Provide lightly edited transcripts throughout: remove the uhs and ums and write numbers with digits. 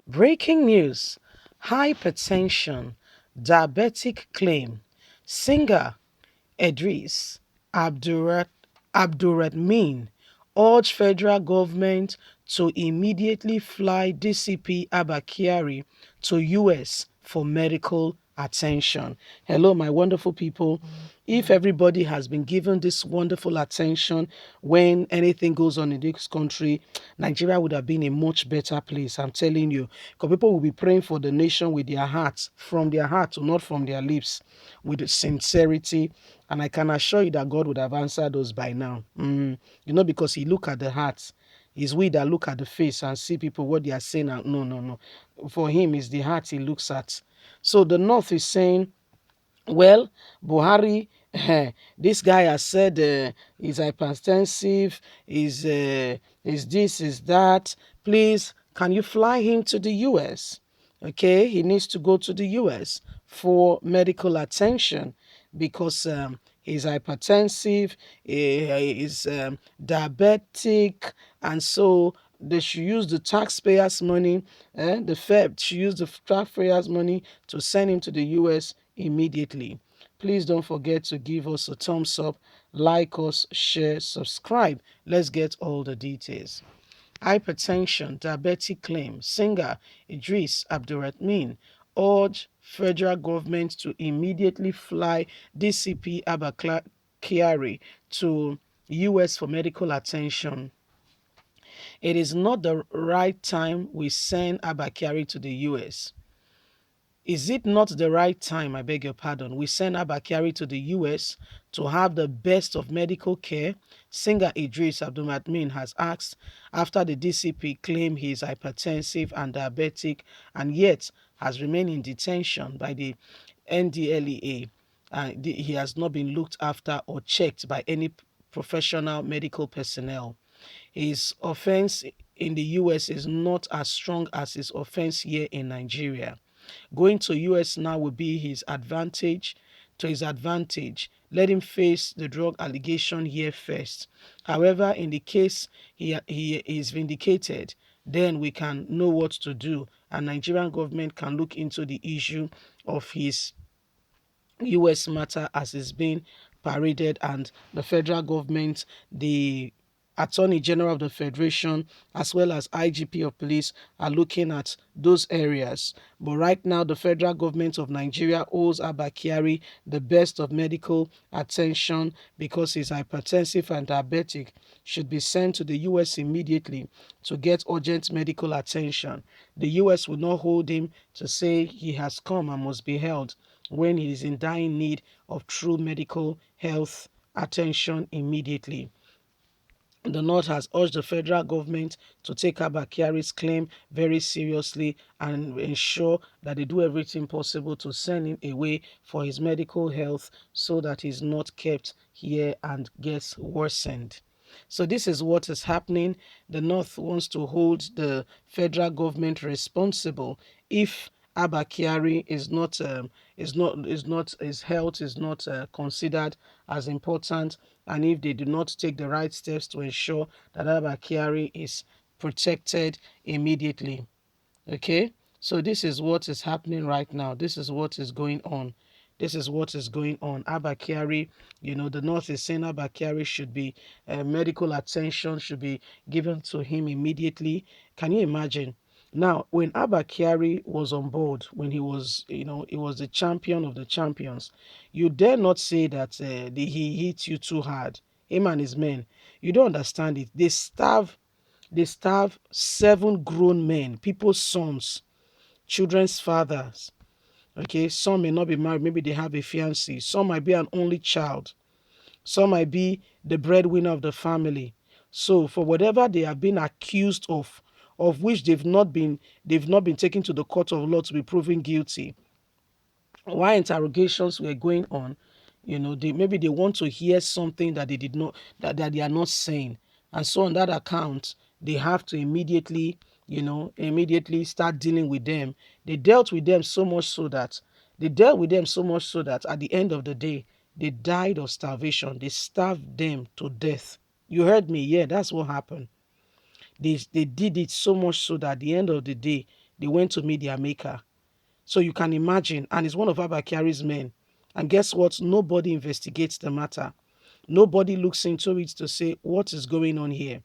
Breaking news: hypertension, diabetic claim. Singer Idris Abdurat Abdurrahman urged federal government to immediately fly DCP Abba Kyari to US for medical attention. Hello, my wonderful people. If everybody has been given this wonderful attention when anything goes on in this country, Nigeria would have been a much better place. I'm telling you. Because people will be praying for the nation with their hearts, from their heart, not from their lips, with sincerity. And I can assure you that God would have answered us by now. Because He look at the heart. It's we that look at the face and see people what they are saying. And no, no, no. For Him, it's the heart He looks at. So the North is saying, well, Buhari, this guy has said he's hypertensive, is this, is that. Please, can you fly him to the US? Okay, he needs to go to the US for medical attention because he's hypertensive, he's diabetic, and so they should use the taxpayers' money, the Fed should use the taxpayers' money to send him to the US immediately. Please don't forget to give us a thumbs up, like us, share, subscribe. Let's get all the details. Hypertension, diabetic claim. Singer Idris Abdurrahman urged federal government to immediately fly DCP Abba Kyari to US for medical attention. It is not the right time we send Abba Kyari to the US. Is it not the right time, I beg your pardon, we send Abba Kyari to the US to have the best of medical care? Singer Idris Abdulrahman has asked after the DCP claimed he is hypertensive and diabetic and yet has remained in detention by the NDLEA. He has not been looked after or checked by any professional medical personnel. His offense in the US is not as strong as his offense here in Nigeria. Going to US now will be his advantage. To his advantage, let him face the drug allegation here first. However, in the case he is vindicated, then we can know what to do, and Nigerian government can look into the issue of his US matter as it's being paraded, and the federal government, the Attorney General of the Federation, as well as IGP of Police are looking at those areas. But right now, the federal government of Nigeria owes Abba Kyari the best of medical attention because he's hypertensive and diabetic, should be sent to the US immediately to get urgent medical attention. The US will not hold him to say he has come and must be held when he is in dire need of true medical health attention immediately. The North has urged the federal government to take Abba Kyari's claim very seriously and ensure that they do everything possible to send him away for his medical health so that he's not kept here and gets worsened. So this is what is happening. The North wants to hold the federal government responsible if Abba Kyari is not his health is not considered as important, and if they do not take the right steps to ensure that Abba Kyari is protected immediately. Okay, so this is what is happening right now. This is what is going on. This is what is going on. Abba Kyari, the North is saying Abba Kyari should be, medical attention should be given to him immediately. Can you imagine? Now, when Abba Kyari was on board, when he was the champion of the champions, you dare not say that he hit you too hard. Him and his men, you don't understand it. They starve 7 grown men, people's sons, children's fathers. Okay, some may not be married, maybe they have a fiancé. Some might be an only child. Some might be the breadwinner of the family. So for whatever they have been accused of which they've not been taken to the court of law to be proven guilty, while interrogations were going on, maybe they want to hear something that they did not that they are not saying, and so on that account they have to immediately start dealing with them. They dealt with them so much so that at the end of the day they died of starvation. They starved them to death. You heard me. Yeah, that's what happened. They did it so much so that at the end of the day they went to meet their maker. So you can imagine, and it's one of Abba Kyari's men. And guess what? Nobody investigates the matter. Nobody looks into it to say what is going on here.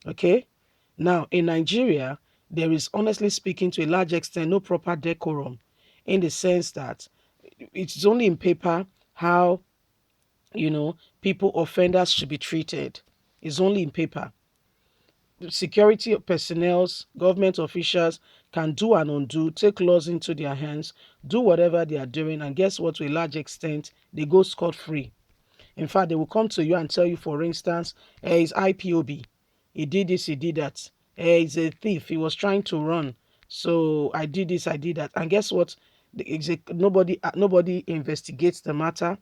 Okay? Now, in Nigeria, there is, honestly speaking, to a large extent, no proper decorum, in the sense that it's only in paper how, people, offenders should be treated. It's only in paper. Security personnel, government officials can do and undo, take laws into their hands, do whatever they are doing, and guess what? To a large extent, they go scot free. In fact, they will come to you and tell you, for instance, he's IPOB. He did this, he did that. He's a thief. He was trying to run. So I did this, I did that. And guess what? Nobody investigates the matter.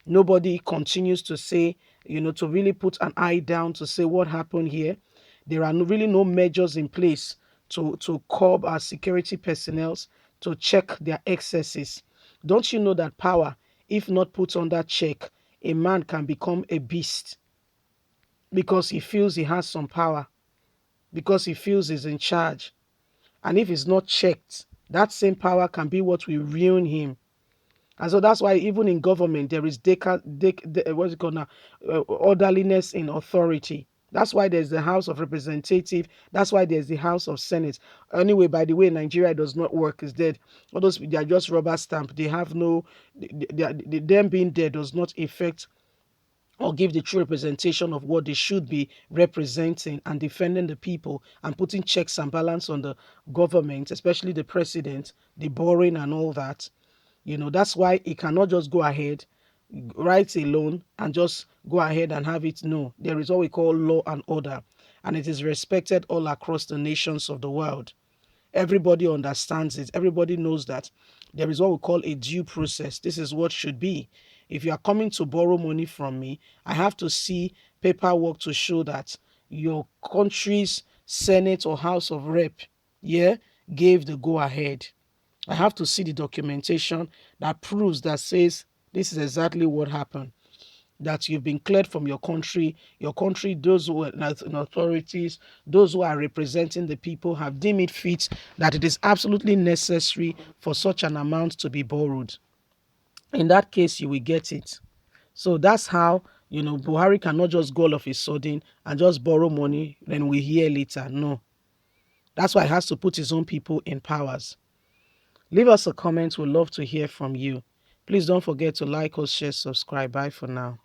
Nobody continues to say, to really put an eye down to say what happened here. There are really no measures in place to curb our security personnel, to check their excesses. Don't you know that power, if not put under check, a man can become a beast because he feels he has some power, because he feels he's in charge. And if it's not checked, that same power can be what will ruin him. And so that's why even in government, there is what's it called now? Orderliness in authority. That's why there's the House of Representative. That's why there's the House of Senate. Anyway, by the way, Nigeria does not work. Is dead. All those, they are just rubber stamp. They have no, them being there does not affect or give the true representation of what they should be representing and defending the people and putting checks and balance on the government, especially the president, the borrowing and all that. That's why it cannot just go ahead, write a loan, and just go ahead and have it. No, there is what we call law and order, and it is respected all across the nations of the world. Everybody understands it. Everybody knows that there is what we call a due process. This is what should be. If you are coming to borrow money from me, I have to see paperwork to show that your country's Senate or House of Rep, yeah, gave the go ahead. I have to see the documentation that proves, that says this is exactly what happened. That you've been cleared from your country, those who are in authorities, those who are representing the people have deemed it fit that it is absolutely necessary for such an amount to be borrowed. In that case, you will get it. So that's how, Buhari cannot just go all of a sudden and just borrow money, then we hear later. No. That's why he has to put his own people in powers. Leave us a comment. We'd love to hear from you. Please don't forget to like us, share, subscribe. Bye for now.